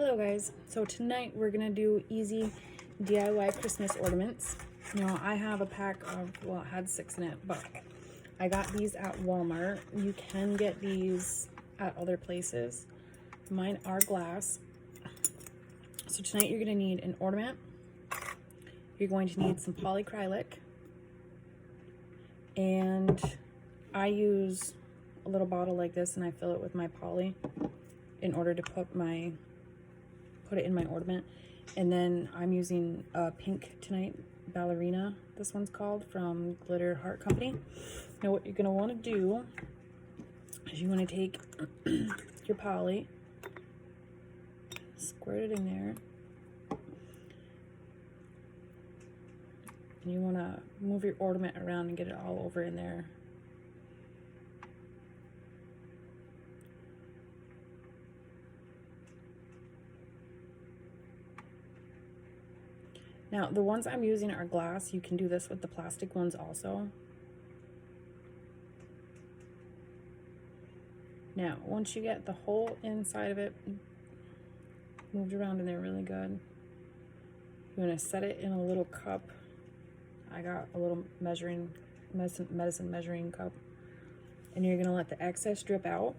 Hello guys, so tonight we're gonna do easy DIY Christmas ornaments. Now I have a pack of, well, it had 6 in it, but I got these at Walmart. You can get these at other places. Mine are glass. So tonight you're gonna need an ornament. You're going to need some polycrylic, and I use a little bottle like this and I fill it with my poly in order to put it in my ornament. And then I'm using a pink tonight ballerina, this one's called, from Glitter Heart Company. Now what you're going to want to do is you want to take your poly, squirt it in there, and you want to move your ornament around and get it all over in there. Now, the ones I'm using are glass. You can do this with the plastic ones also. Now, once you get the whole inside of it moved around in there really good, you want to set it in a little cup. I got a little medicine measuring cup. And you're going to let the excess drip out.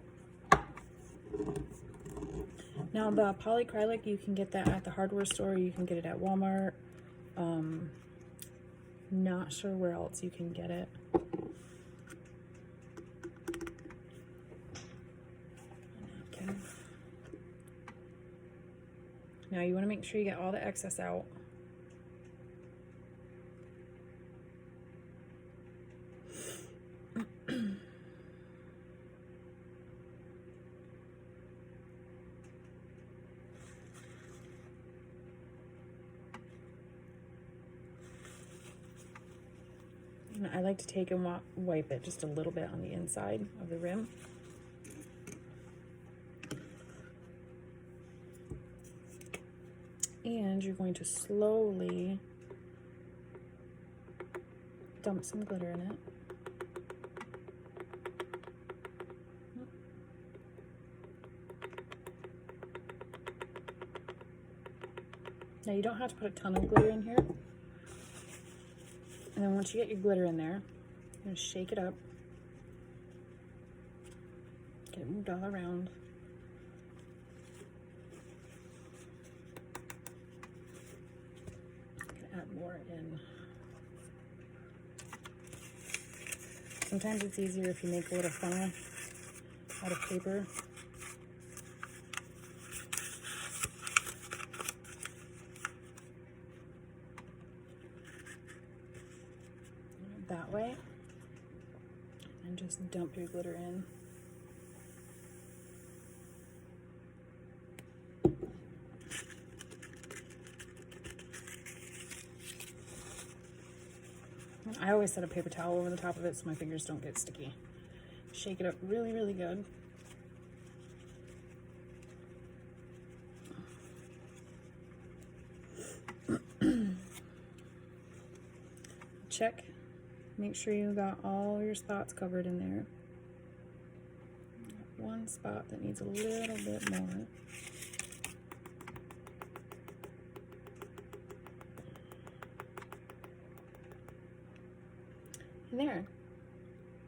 Now, the polycrylic, you can get that at the hardware store. You can get it at Walmart. Not sure where else you can get it. Okay. Now you want to make sure you get all the excess out. I like to take and wipe it just a little bit on the inside of the rim. And you're going to slowly dump some glitter in it. Now you don't have to put a ton of glitter in here. And then once you get your glitter in there, you're going to shake it up. Get it moved all around. I'm going to add more in. Sometimes it's easier if you make a little funnel out of paper. That way, and just dump your glitter in. I always set a paper towel over the top of it so my fingers don't get sticky. Shake it up really, really good. Check. Make sure you got all your spots covered in there. One spot that needs a little bit more. And there.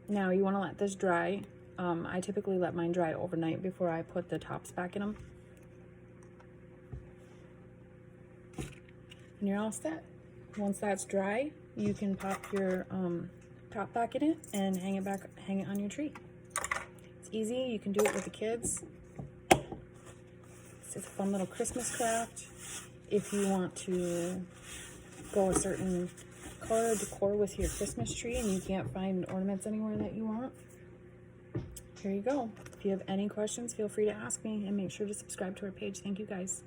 Now you want to let this dry. I typically let mine dry overnight before I put the tops back in them. And you're all set. Once that's dry, you can pop your top back in it and hang it on your tree. It's easy. You can do it with the kids. It's a fun little Christmas craft. If you want to go a certain color decor with your Christmas tree and you can't find ornaments anywhere that you want, here you go. If you have any questions, feel free to ask me, and make sure to subscribe to our page. Thank you guys.